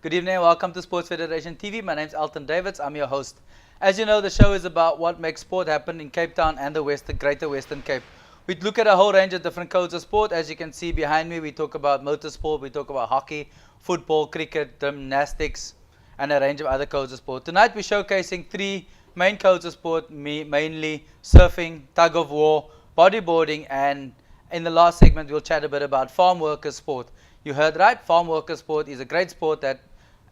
Good evening and welcome to Sports Federation TV. My name is Alton Davids. I'm your host. As you know, the show is about what makes sport happen in Cape Town and the Greater Western Cape. We look at a whole range of different codes of sport. As you can see behind me, we talk about motorsport, we talk about hockey, football, cricket, gymnastics, and a range of other codes of sport. Tonight we're showcasing three main codes of sport, mainly surfing, tug of war, bodyboarding, and in the last segment we'll chat a bit about farm worker sport. You heard right, farm worker sport is a great sport that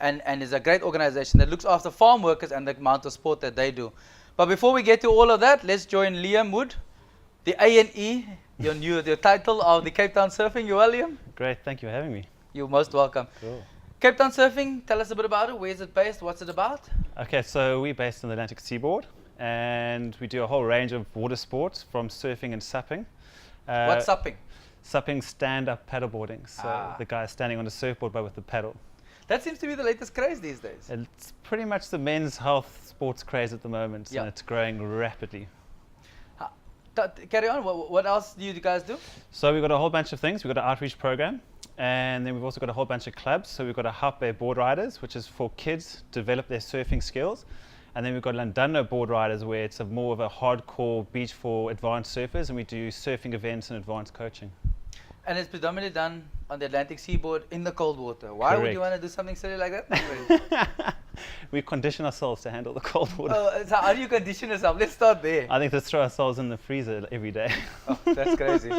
and is a great organization that looks after farm workers and the amount of sport that they do. But before we get to all of that, let's join Liam Wood, the A&E, your title of the Cape Town Surfing. You well, Liam? Great, thank you for having me. You're most welcome. Cool. Cape Town Surfing, tell us a bit about it. Where is it based? What's it about? Okay, so we're based on the Atlantic Seaboard and we do a whole range of water sports from surfing and supping. What's supping? Supping, stand-up paddleboarding. So the guy standing on a surfboard but with the paddle. That seems to be the latest craze these days. It's pretty much the men's health sports craze at the moment, and it's growing rapidly. Carry on. What else do you guys do? So we've got a whole bunch of things. We've got an outreach program, and then we've also got a whole bunch of clubs. So we've got a Help Bay Board Riders, which is for kids to develop their surfing skills. And then we've got Londonno Board Riders, where it's more of a hardcore beach for advanced surfers, and we do surfing events and advanced coaching. And it's predominantly done on the Atlantic Seaboard in the cold water. Why would you want to do something silly like that? We condition ourselves to handle the cold water. Oh, so how do you condition yourself? Let's start there. I think let's throw ourselves in the freezer every day. Oh, that's crazy.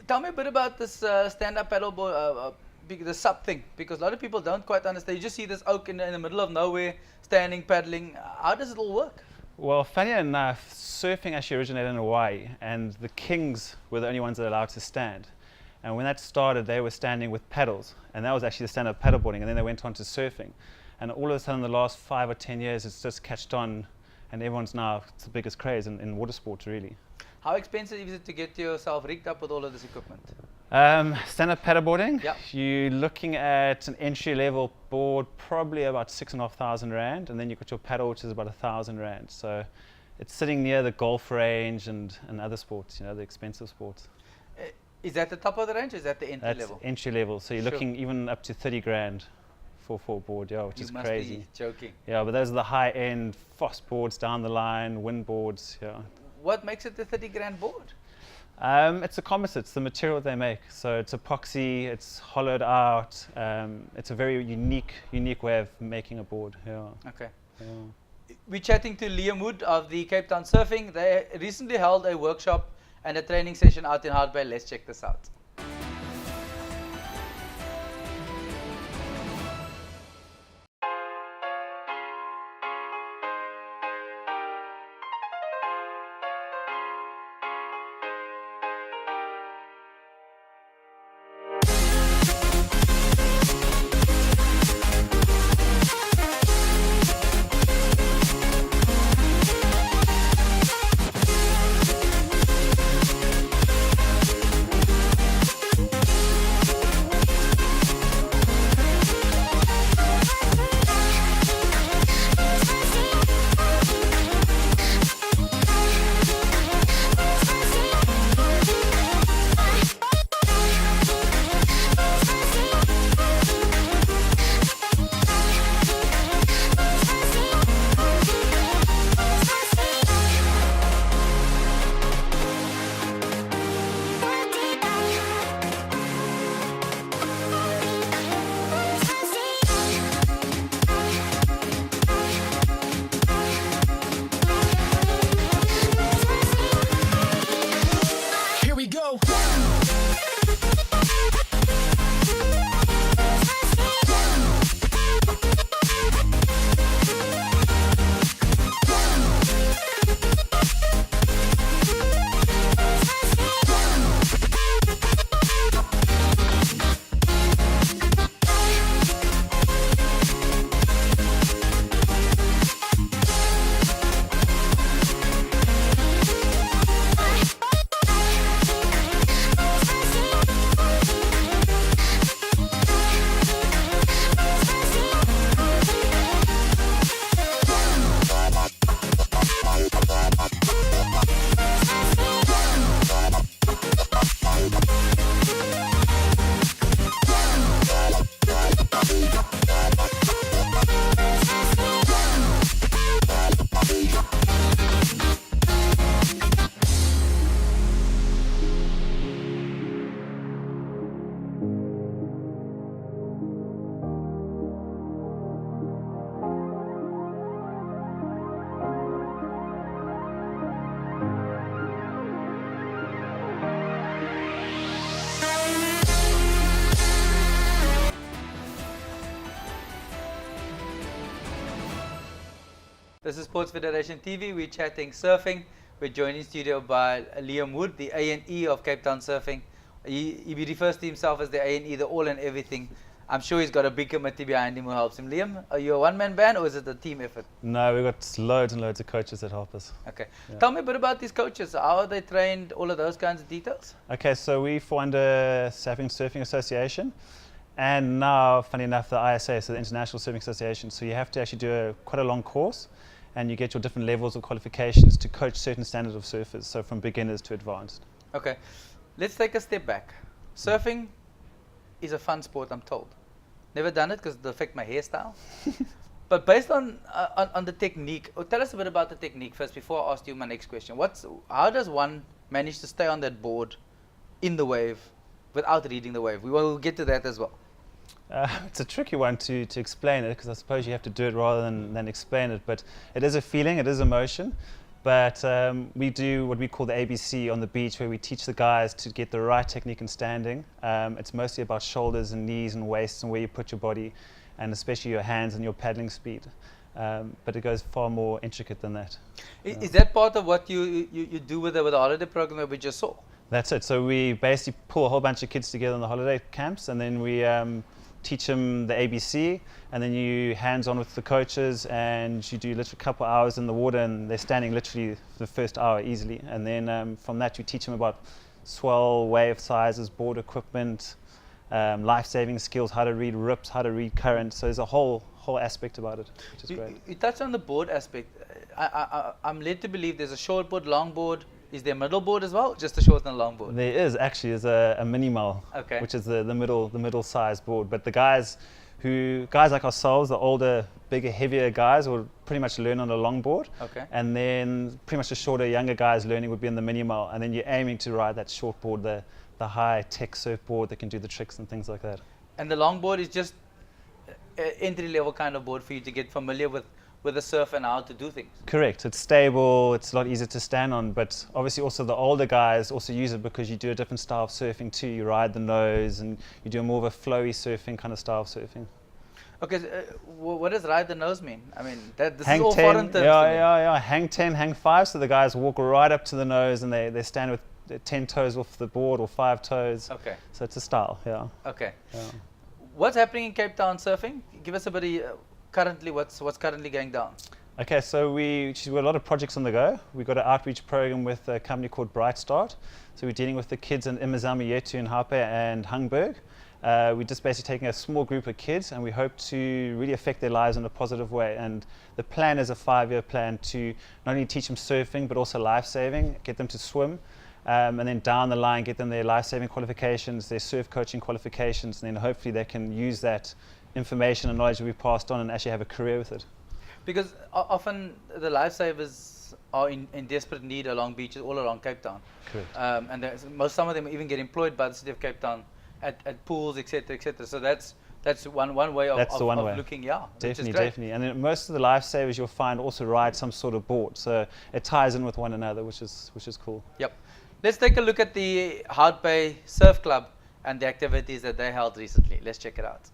Tell me a bit about this stand-up paddleboard, the sub thing, because a lot of people don't quite understand. You just see this oak in the middle of nowhere, standing, paddling. How does it all work? Well, funny enough, surfing actually originated in Hawaii, and the kings were the only ones that were allowed to stand. And when that started, they were standing with paddles, and that was actually the stand-up paddleboarding, and then they went on to surfing. And all of a sudden, the last 5 or 10 years, it's just catched on, and everyone's now, it's the biggest craze in water sports, really. How expensive is it to get yourself rigged up with all of this equipment? Stand-up paddleboarding, yep. You're looking at an entry-level board, probably about 6,500 Rand, and then you've got your paddle, which is about 1,000 Rand. So it's sitting near the golf range and other sports, the expensive sports. Is that the top of the range, or is that the entry level? That's entry level, so you're looking even up to 30 grand for a board, which is crazy. You must be joking. Yeah, but those are the high-end fast boards down the line, wind boards, What makes it the 30 grand board? It's a composite, it's the material they make. So it's epoxy, it's hollowed out. It's a very unique way of making a board. Yeah. Okay. Yeah. We're chatting to Liam Wood of the Cape Town Surfing. They recently held a workshop and a training session out in Hard Bay. Let's check this out. This is Sports Federation TV. We're chatting surfing. We're joined in studio by Liam Wood, the A&E of Cape Town Surfing. He refers to himself as the A&E, the all and everything. I'm sure he's got a big committee behind him who helps him. Liam, are you a one-man band or is it a team effort? No, we've got loads and loads of coaches that help us. Okay. Yeah. Tell me a bit about these coaches. How are they trained? All of those kinds of details? Okay, so we fall under Surfing Association. And now, funny enough, the ISA, so the International Surfing Association. So you have to actually do quite a long course, and you get your different levels of qualifications to coach certain standards of surfers, so from beginners to advanced. Okay, let's take a step back. Surfing is a fun sport, I'm told. Never done it because it affects my hairstyle. But based on the technique, tell us a bit about the technique first before I ask you my next question. How does one manage to stay on that board in the wave without reading the wave? We will get to that as well. It's a tricky one to explain it, because I suppose you have to do it rather than explain it. But it is a feeling, it is emotion. But we do what we call the ABC on the beach, where we teach the guys to get the right technique and standing. It's mostly about shoulders and knees and waists and where you put your body, and especially your hands and your paddling speed. But it goes far more intricate than that. Is that part of what you do with the holiday program that we just saw? That's it. So we basically pull a whole bunch of kids together in the holiday camps, and then we teach them the ABC, and then you hands-on with the coaches, and you do literally a couple of hours in the water, and they're standing literally for the first hour easily. And then from that, you teach them about swell, wave sizes, board equipment, life-saving skills, how to read rips, how to read current. So there's a whole aspect about it, which is great. You touched on the board aspect. I'm led to believe there's a short board, long board. Is there a middle board as well? Just a short and a long board? There is actually a minimal, okay, which is the middle sized board. But the guys like ourselves, the older, bigger, heavier guys, will pretty much learn on a long board. Okay. And then pretty much the shorter, younger guys learning would be on the minimal. And then you're aiming to ride that short board, the high tech surfboard that can do the tricks and things like that. And the long board is just an entry level kind of board for you to get familiar with the surf and how to do things. Correct. It's stable, it's a lot easier to stand on, but obviously also the older guys also use it because you do a different style of surfing too. You ride the nose and you do more of a flowy surfing kind of style of surfing. Okay, so, what does ride the nose mean? I mean, this hang is all 10, foreign terms to me. Yeah. Hang 10, hang 5, so the guys walk right up to the nose and they stand with 10 toes off the board or 5 toes. Okay. So it's a style, yeah. Okay. Yeah. What's happening in Cape Town surfing? Give us a bit of currently what's currently going down. Okay, so we've got a lot of projects on the go. We've got an outreach program with a company called Bright Start. So we're dealing with the kids in Imazama Yetu in Haupe and Hungberg. We're just basically taking a small group of kids, and we hope to really affect their lives in a positive way. And the plan is a 5-year plan to not only teach them surfing, but also life-saving, get them to swim, and then down the line get them their life-saving qualifications, their surf coaching qualifications, and then hopefully they can use that information and knowledge that we've passed on and actually have a career with it. Because often the lifesavers are in desperate need along beaches all around Cape Town. Correct. And some of them even get employed by the city of Cape Town at pools, etc., etc. So that's one way of looking. Yeah, definitely. And then most of the lifesavers you'll find also ride some sort of board, so it ties in with one another, which is cool. Yep. Let's take a look at the Hout Bay Surf Club and the activities that they held recently. Let's check it out.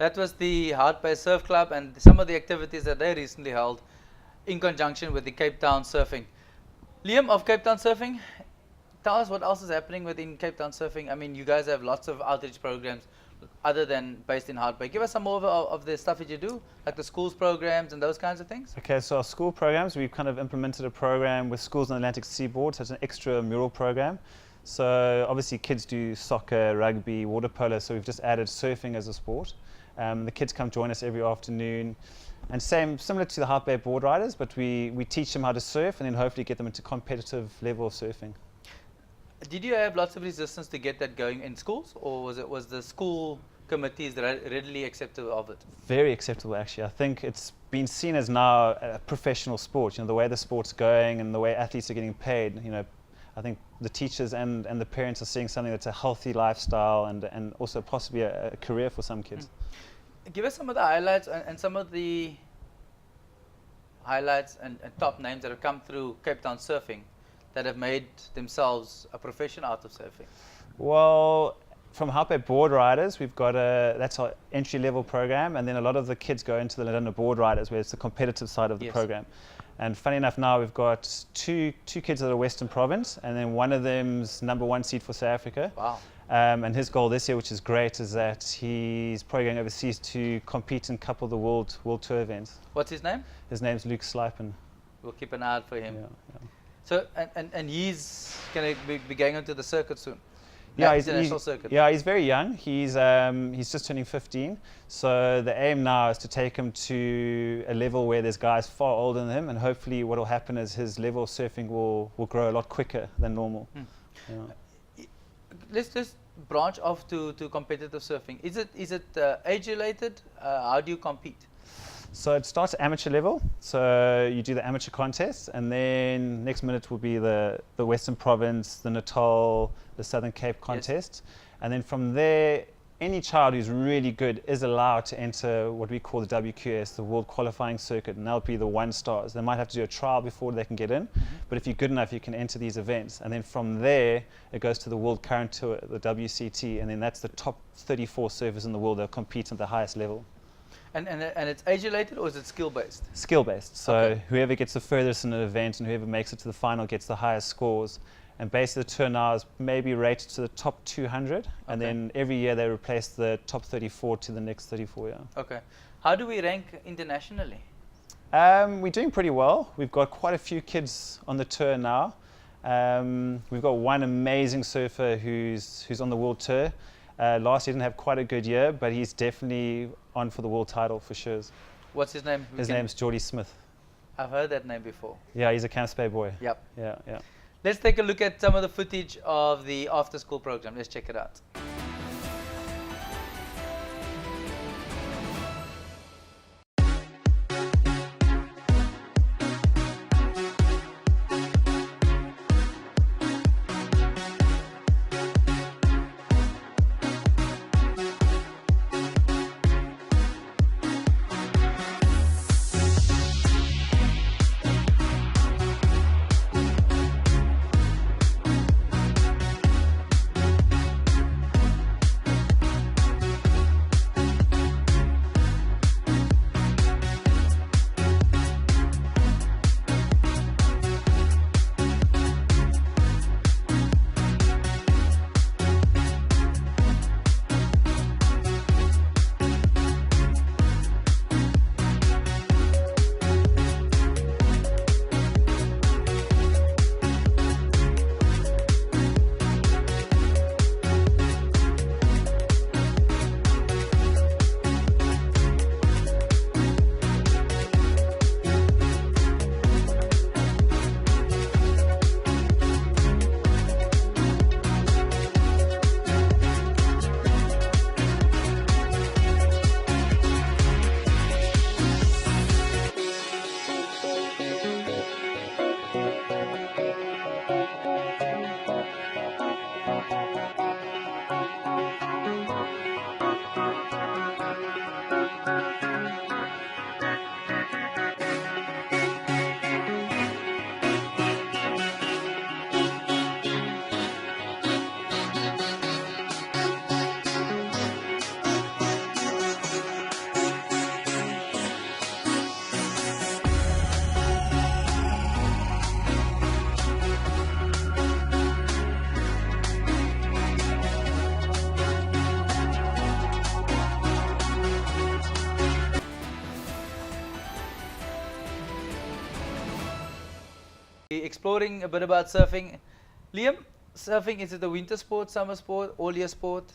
That was the Hard Bay Surf Club and some of the activities that they recently held in conjunction with the Cape Town Surfing. Liam of Cape Town Surfing, tell us what else is happening within Cape Town Surfing. I mean, you guys have lots of outreach programs other than based in Hard Bay. Give us some more of the stuff that you do, like the schools programs and those kinds of things. Okay, so our school programs, we've kind of implemented a program with schools on the Atlantic Seaboard, so it's an extra mural program. So obviously kids do soccer, rugby, water polo, so we've just added surfing as a sport. The kids come join us every afternoon. And similar to the Hard Bay board riders, but we teach them how to surf and then hopefully get them into competitive level of surfing. Did you have lots of resistance to get that going in schools, or was the school committees readily acceptable of it? Very acceptable, actually. I think it's been seen as now a professional sport. You know, the way the sport's going and the way athletes are getting paid. You know, I think the teachers and the parents are seeing something that's a healthy lifestyle and also possibly a career for some kids. Give us some of the highlights and some of the highlights and top names that have come through Cape Town Surfing that have made themselves a profession out of surfing. Well, from Hard Bay board riders, we've got that's our entry level program, and then a lot of the kids go into the London board riders, where it's the competitive side of the program. And funny enough, now we've got two kids at the Western Province, and then one of them's #1 seed for South Africa. Wow. And his goal this year, which is great, is that he's probably going overseas to compete in a couple of the world tour events. What's his name? His name's Luke Slipen. We'll keep an eye out for him. Yeah. So, and he's going to be going onto the circuit soon. Yeah, international circuit. Yeah, he's very young. He's just turning 15. So the aim now is to take him to a level where there's guys far older than him, and hopefully what will happen is his level of surfing will grow a lot quicker than normal. Yeah. Let's just branch off to competitive surfing. Is it age related? How do you compete? So it starts at amateur level. So you do the amateur contest, and then next minute will be the Western Province, the Natal, the Southern Cape contest. Yes. And then from there, any child who's really good is allowed to enter what we call the WQS, the World Qualifying Circuit, and that'll be the 1 stars. They might have to do a trial before they can get in, but if you're good enough, you can enter these events. And then from there, it goes to the World Current Tour, the WCT, and then that's the top 34 surfers in the world that compete at the highest level. And it's age related, or is it skill based? Skill based. So whoever gets the furthest in an event and whoever makes it to the final gets the highest scores. And basically the tour now is maybe rated to the top 200, and then every year they replace the top 34 to the next 34. Yeah. Okay. How do we rank internationally? We're doing pretty well. We've got quite a few kids on the tour now. We've got one amazing surfer who's on the world tour. Last year didn't have quite a good year, but he's definitely on for the world title for sure. What's his name? His name's Geordie Smith. I've heard that name before. Yeah, he's a Camps Bay boy. Yep. Yeah. Let's take a look at some of the footage of the after school program. Let's check it out. exploring a bit about surfing. Liam, surfing, is it a winter sport, summer sport, all year sport?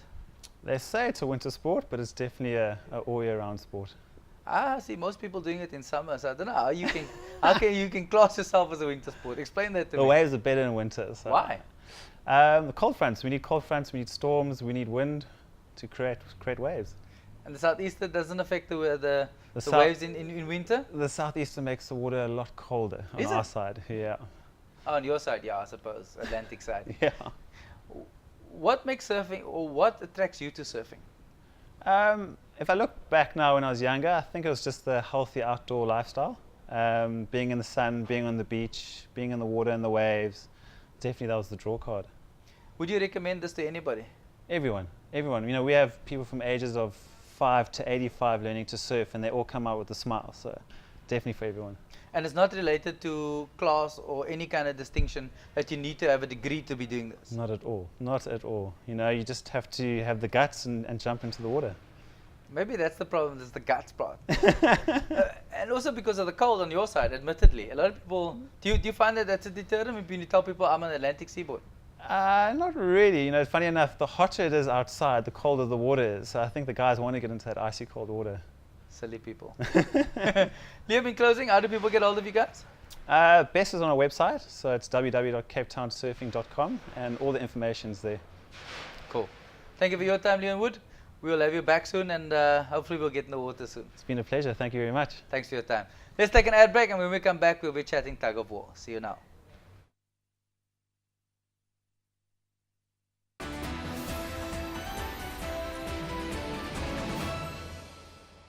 They say it's a winter sport, but it's definitely a all year round sport. I see most people doing it in summer, so I don't know how you can you can class yourself as a winter sport. Explain that to The me. waves are better in winter. So. Why? The cold fronts. We need cold fronts. We need storms. We need wind to create waves. And the southeaster doesn't affect the The waves in winter? The southeaster makes the water a lot colder on Is our it? side. Yeah. Oh, on your side, yeah, I suppose, Atlantic side. Yeah. What makes surfing, or what attracts you to surfing? If I look back now when I was younger, I think it was just the healthy outdoor lifestyle. Being in the sun, being on the beach, being in the water and the waves. Definitely that was the draw card. Would you recommend this to anybody? Everyone. You know, we have people from ages of 5 to 85 learning to surf, and they all come out with a smile. So definitely for everyone. And it's not related to class or any kind of distinction that you need to have a degree to be doing this? Not at all. Not at all. You know, you just have to have the guts and jump into the water. Maybe that's the problem, is the guts part. And also because of the cold on your side, admittedly. A lot of people, do you find that that's a deterrent when you tell people I'm on the Atlantic seaboard? Not really. You know, funny enough, the hotter it is outside, the colder the water is. So I think the guys want to get into that icy cold water. Silly people. Liam, in closing, how do people get hold of you guys? Best is on our website, so it's www.capetownsurfing.com, and all the information's there. Cool. Thank you for your time, Liam Wood. We will have you back soon, and hopefully we'll get in the water soon. It's been a pleasure. Thank you very much. Thanks for your time. Let's take an ad break, and when we come back, we'll be chatting tug of war. See you now.